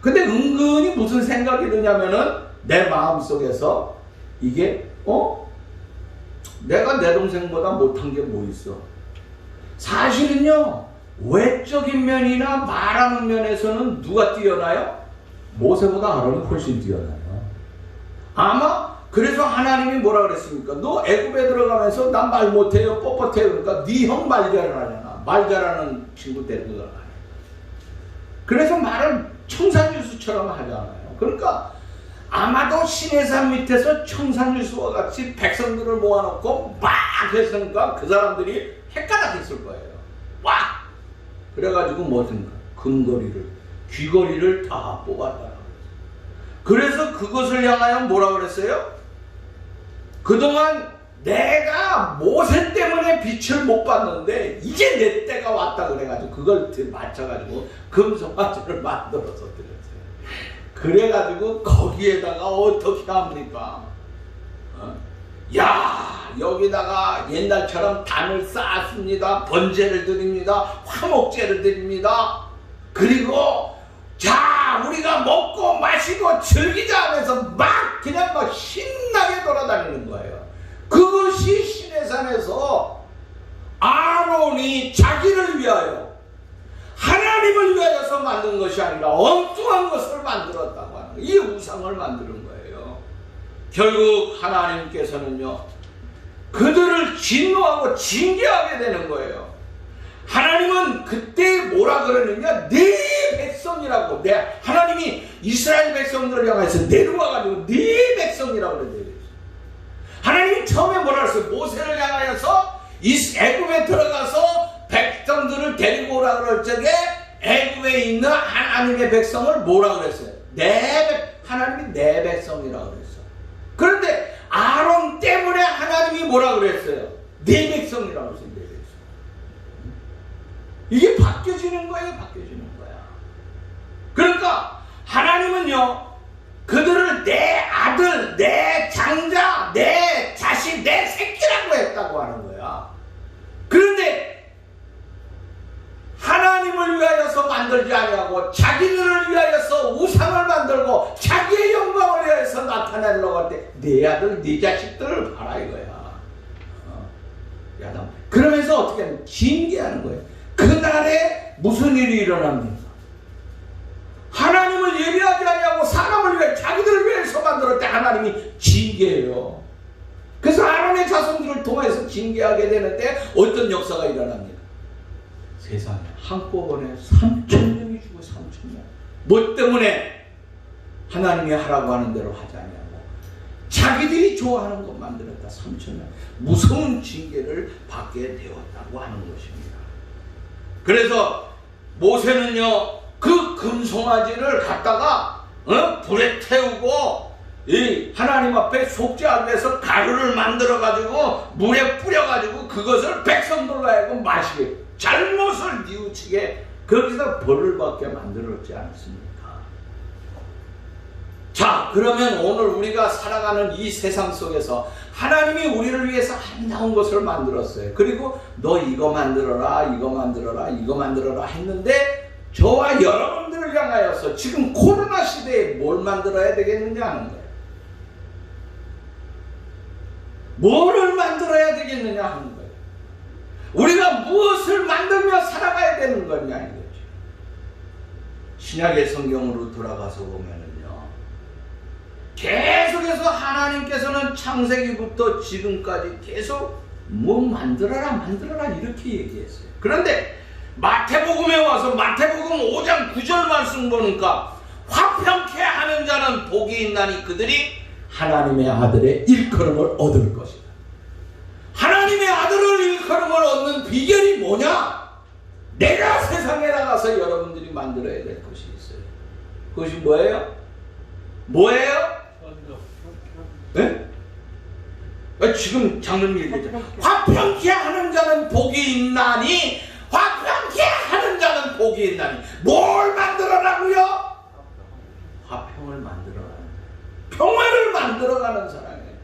근데 은근히 무슨 생각이 드냐면은 내 마음속에서 이게 내가 내 동생보다 못한 게 뭐 있어? 사실은요 외적인 면이나 말하는 면에서는 누가 뛰어나요? 모세보다 아론이 훨씬 뛰어나요. 아마 그래서 하나님이 뭐라 그랬습니까? 너 애굽에 들어가면서 난 말 못해요 뻣뻣해요. 그러니까 네 형 말 잘하잖아. 말 잘하는 친구 데리고 들어가. 그래서 말을 청산유수처럼 하잖아요. 그러니까 아마도 시내산 밑에서 청산유수와 같이 백성들을 모아놓고 막 했으니까 그 사람들이 헷갈렸을 거예요. 와! 그래가지고 뭐든가 금거리를, 귀걸이를 다 뽑았다. 그래서 그것을 향하여 뭐라 그랬어요? 그동안 내가 모세 때문에 빛을 못 봤는데 이제 내 때가 왔다 그래가지고 그걸 맞춰가지고 금송아지를 만들어서 드렸어요. 그래가지고 거기에다가 어떻게 합니까? 야, 여기다가 옛날처럼 단을 쌓았습니다. 번제를 드립니다. 화목제를 드립니다. 그리고 자, 우리가 먹고 마시고 즐기자 하면서 막 그냥 막 신나게 돌아다니는 거예요. 그것이 시내산에서 아론이 자기를 위하여 하나님을 위하여서 만든 것이 아니라 엉뚱한 것을 만들었다고 하는 거예요. 이 우상을 만드는 거예요. 결국 하나님께서는요, 그들을 진노하고 징계하게 되는 거예요. 하나님은 그때 뭐라 그러느냐, 네 백성이라고, 하나님이 이스라엘 백성들을 향해서 내려와가지고 네 백성이라고 그랬어요. 하나님이 처음에 뭐라 그랬어요? 모세를 향하여서 애굽에 들어가서 백성들을 데리고 오라 그럴 적에 애굽에 있는 하나님의 백성을 뭐라 그랬어요? 하나님이 내 백성이라고 그랬어요. 그런데 아론 때문에 하나님이 뭐라 그랬어요? 내 백성이라고 그랬어요. 내 백성. 이게 바뀌어지는 거예요. 바뀌어지는 거야. 그러니까 하나님은요, 그들을 내 아들, 내 장자, 내 자식, 내 새끼라고 했다고 하는 거야. 그런데 하나님을 위하여서 만들지 아니하고 자기들을 위하여서 우상을 만들고 자기의 영광을 위하여서 나타내려고 할 때 내 아들, 네 자식들을 봐라 이거야. 야단. 그러면서 어떻게 하면 징계하는 거예요. 그날에 무슨 일이 일어납니까? 하나님을 예배하지 아니하고 사람을 위해 자기들을 위해서 만들었을 때 하나님이 징계해요. 그래서 아론의 자손들을 통해서 징계하게 되는데 어떤 역사가 일어납니까? 세상에 한꺼번에 3,000명이 죽어. 3,000명. 뭐 때문에? 하나님이 하라고 하는 대로 하지 아니하고 자기들이 좋아하는 것 만들었다. 3,000명. 무서운 징계를 받게 되었다고 하는 것입니다. 그래서 모세는요, 그 금송아지를 갖다가 불에 태우고 이 하나님 앞에 속죄하기 위해서 가루를 만들어 가지고 물에 뿌려 가지고 그것을 백성들로 하여금 마시게, 잘못을 뉘우치게 거기서 벌을 받게 만들었지 않습니까? 자, 그러면 오늘 우리가 살아가는 이 세상 속에서 하나님이 우리를 위해서 아름다운 것을 만들었어요. 그리고 너 이거 만들어라, 이거 만들어라, 이거 만들어라 했는데 저와 여러분들을 향하여서 지금 코로나 시대에 뭘 만들어야 되겠는지 아는 거예요. 뭐를 만들어야 되겠느냐 하는 거예요. 우리가 무엇을 만들며 살아가야 되는 거냐 이거죠. 신약의 성경으로 돌아가서 보면은요, 계속해서 하나님께서는 창세기부터 지금까지 계속 뭐 만들어라 만들어라 이렇게 얘기했어요. 그런데 마태복음에 와서 마태복음 5장 9절 말씀 보니까 화평케 하는 자는 복이 있나니 그들이 하나님의 아들의 일컬음을 얻을 것이다. 하나님의 아들을 일컬음을 얻는 비결이 뭐냐? 내가 세상에 나가서 여러분들이 만들어야 될 것이 있어요. 그것이 뭐예요? 뭐예요? 네? 지금 장로님 얘기했죠. 화평케 하는 자는 복이 있나니, 화평케 하는 자는 복이 있나니. 뭘 만들어라고요? 화평을 만들어라는 거예요. 평화를 만들어가는 사람이에요.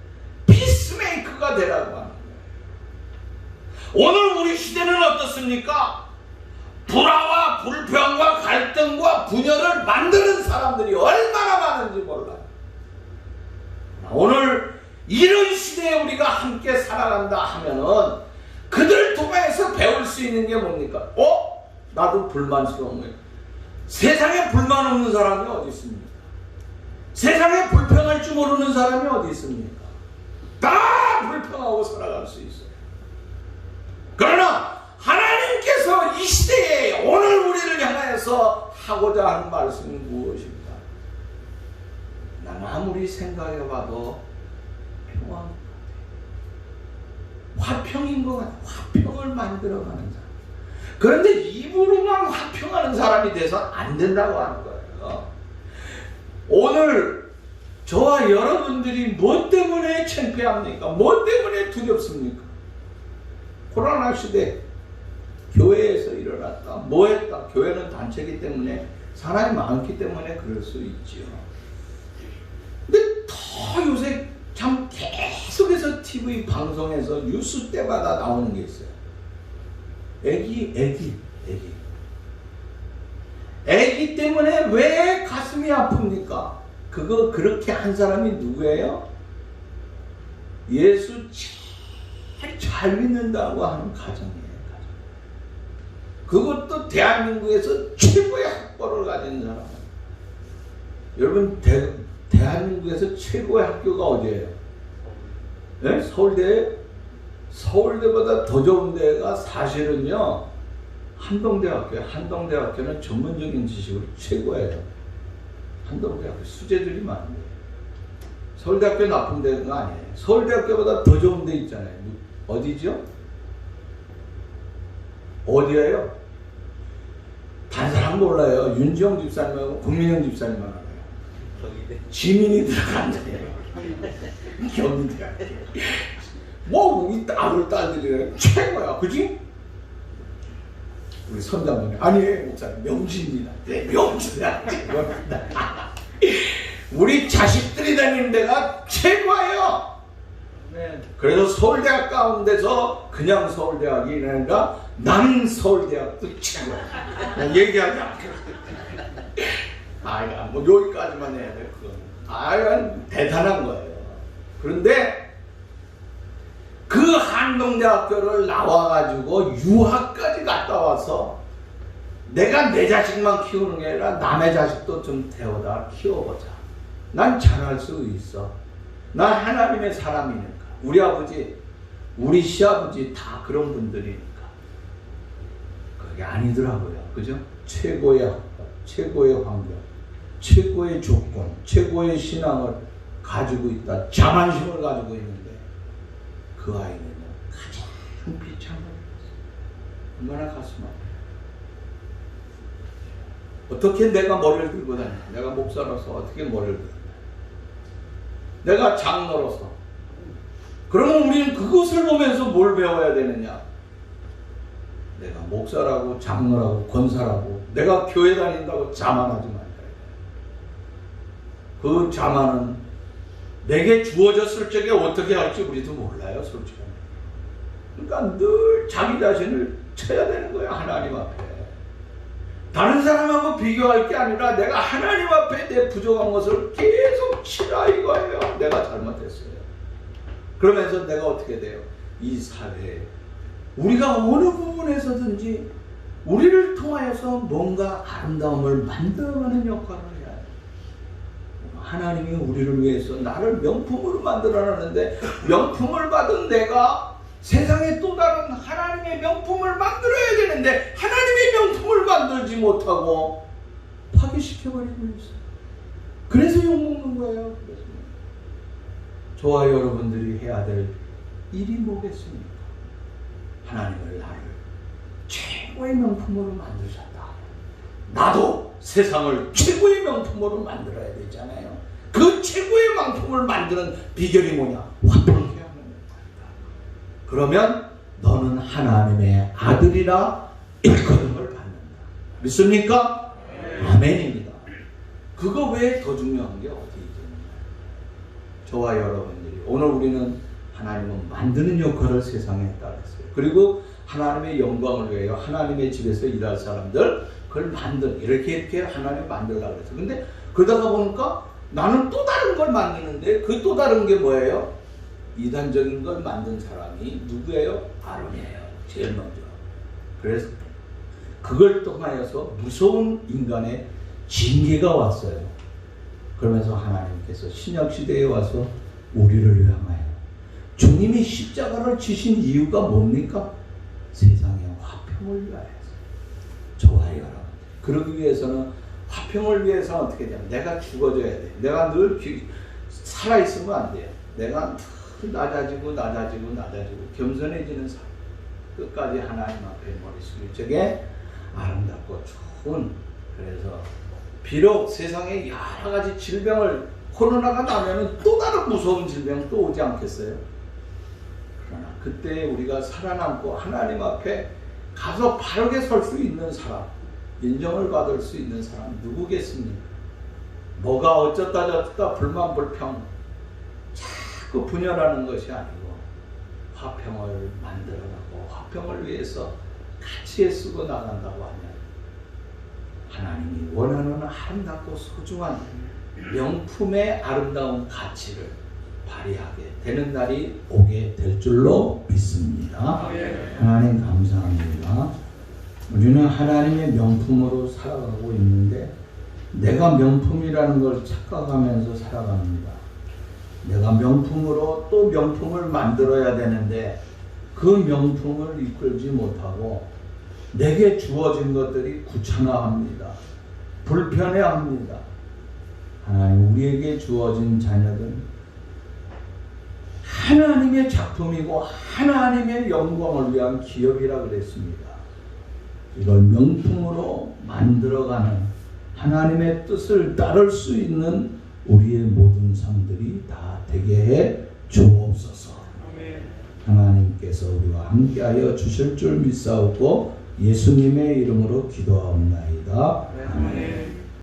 피스메이커가 되라고 하는 거예요. 오늘 우리 시대는 어떻습니까? 불화와 불평과 갈등과 분열을 만드는 사람들이 얼마나 많은지 몰라요. 오늘 이런 시대에 우리가 함께 살아간다 하면은 그들 통해서 배울 수 있는 게 뭡니까? 나도 불만스러운 거예요. 세상에 불만 없는 사람이 어디 있습니까? 세상에 불평할 줄 모르는 사람이 어디 있습니까? 다 불평하고 살아갈 수 있어요. 그러나 하나님께서 이 시대에 오늘 우리를 향하여서 하고자 하는 말씀이 무엇인가? 난 아무리 생각해봐도 평화인 것 같아. 화평인 것 같아. 화평을 만들어가는 사람. 그런데 입으로만 화평하는 사람이 돼서 안 된다고 하는 거예요. 오늘 저와 여러분들이 뭐 때문에 창피합니까? 뭐 때문에 두렵습니까? 코로나 시대 교회에서 일어났다. 뭐 했다? 교회는 단체이기 때문에 사람이 많기 때문에 그럴 수 있지요. 근데 더 요새 참 계속해서 TV 방송에서 뉴스 때마다 나오는 게 있어요. 애기 때문에 왜 가슴이 아픕니까? 그거 그렇게 한 사람이 누구예요? 예수 잘 믿는다고 하는 가정이에요. 그것도 대한민국에서 최고의 학벌을 가진 사람. 여러분 대한민국에서 최고의 학교가 어디예요? 네? 서울대? 서울대보다 더 좋은 데가 사실은요 한동대학교예요. 한동대학교는 전문적인 지식으로 최고예요. 한동대학교 수재들이 많은데 서울대학교 나쁜 데가 아니에요. 서울대학교보다 더 좋은 데 있잖아요. 어디죠? 어디예요? 다른 사람 몰라요. 윤지영 집사님하고 국민영 집사님만 알아요. 지민이 들어간 데예요. 경희대학교. 뭐 우리 딸들이랑 최고야, 그지? 우리 선장님이 아니에요, 목사님 명진이다. 네, 명진이다. 우리 자식들이 다니는 데가 최고예요. 네. 그래서 서울대학 가운데서 그냥 서울대학이 아니라 남서울대학도 최고야. 얘기하지 않게. 아야, 뭐 여기까지만 해야 돼. 그건 대단한 거예요. 그런데 그 한동대학교를 나와가지고 유학까지 갔다 와서 내가 내 자식만 키우는 게 아니라 남의 자식도 좀 데워다 키워보자. 난 잘할 수 있어. 난 하나님의 사람이니까. 우리 아버지, 우리 시아버지 다 그런 분들이니까. 그게 아니더라고요. 그죠? 최고의 학벌, 최고의 환경, 최고의 조건, 최고의 신앙을 가지고 있다. 자만심을 가지고 있는데 그 아이는 가장 비참한 거였어요. 얼마나 가슴 아파요. 어떻게 내가 머리를 들고 다녀? 내가 목사로서 어떻게 머리를 들고 다녀? 내가 장로로서. 그러면 우리는 그것을 보면서 뭘 배워야 되느냐? 내가 목사라고 장로라고 권사라고 내가 교회 다닌다고 자만하지 말아야 돼. 그 자만은 내게 주어졌을 적에 어떻게 할지 우리도 몰라요, 솔직히. 그러니까 늘 자기 자신을 쳐야 되는 거예요, 하나님 앞에. 다른 사람하고 비교할 게 아니라 내가 하나님 앞에 내 부족한 것을 계속 치라 이거예요. 내가 잘못했어요. 그러면서 내가 어떻게 돼요? 이 사회에 우리가 어느 부분에서든지 우리를 통하여서 뭔가 아름다움을 만들어가는 역할을 해야 해요. 하나님이 우리를 위해서 나를 명품으로 만들어놨는데 명품을 받은 내가 세상에 또 다른 하나님의 명품을 만들어야 되는데 하나님의 명품을 만들지 못하고 파괴시켜버리고 있어요. 그래서 욕먹는 거예요. 그래서 저와 여러분들이 해야 될 일이 뭐겠습니까? 하나님을 나를 최고의 명품으로 만드셨다. 나도 세상을 최고의 명품으로 만들어야 되잖아요. 그 최고의 명품을 만드는 비결이 뭐냐? 화평케 하는 거다. 그러면 너는 하나님의 아들이라 일컬음을 받는다. 믿습니까? 아멘입니다. 그거 외에 더 중요한 게 어디 있겠느냐? 저와 여러분들이 오늘 우리는 하나님은 만드는 역할을 세상에 했다 그랬어요. 그리고 하나님의 영광을 위하여 하나님의 집에서 일할 사람들 그걸 이렇게 하나님 만들려고 그랬어요. 근데 그러다가 보니까 나는 또 다른 걸 만드는데 그 또 다른 게 뭐예요? 이단적인 걸 만든 사람이 누구예요? 아론이에요. 제일 먼저. 그래서 그걸 통하여서 무서운 인간의 징계가 왔어요. 그러면서 하나님께서 신약시대에 와서 우리를 향하여 주님이 십자가를 지신 이유가 뭡니까? 세상의 화평을 위하여서. 저와 여러분 그러기 위해서는 화평을 위해서는 어떻게 되냐? 내가 죽어져야 돼. 내가 늘 살아있으면 안 돼요. 내가 늘 낮아지고 겸손해지는 삶. 끝까지 하나님 앞에 머리 숙일 적에 아름답고 좋은. 그래서 비록 세상에 여러 가지 질병을 코로나가 나면은 또 다른 무서운 질병 또 오지 않겠어요? 그러나 그때 우리가 살아남고 하나님 앞에 가서 바르게 설 수 있는 사람, 인정을 받을 수 있는 사람 누구겠습니까? 뭐가 어쩌다 저쩌다 불만 불평 자꾸 분열하는 것이 아니고 화평을 만들어가고 화평을 위해서 같이 애쓰고 나간다고 하면 하나님이 원하는 아름답고 소중한 명품의 아름다운 가치를 발휘하게 되는 날이 오게 될 줄로 믿습니다. 하나님 감사합니다. 우리는 하나님의 명품으로 살아가고 있는데 내가 명품이라는 걸 착각하면서 살아갑니다. 내가 명품으로 또 명품을 만들어야 되는데 그 명품을 이끌지 못하고 내게 주어진 것들이 귀찮아합니다. 불편해합니다. 하나님 우리에게 주어진 자녀는 하나님의 작품이고 하나님의 영광을 위한 기업이라 그랬습니다. 이걸 명품으로 만들어가는 하나님의 뜻을 따를 수 있는 우리의 모든 삶들이 다 되게 해 주옵소서. 하나님께서 우리와 함께하여 주실 줄 믿사옵고 예수님의 이름으로 기도하옵나이다. 아멘.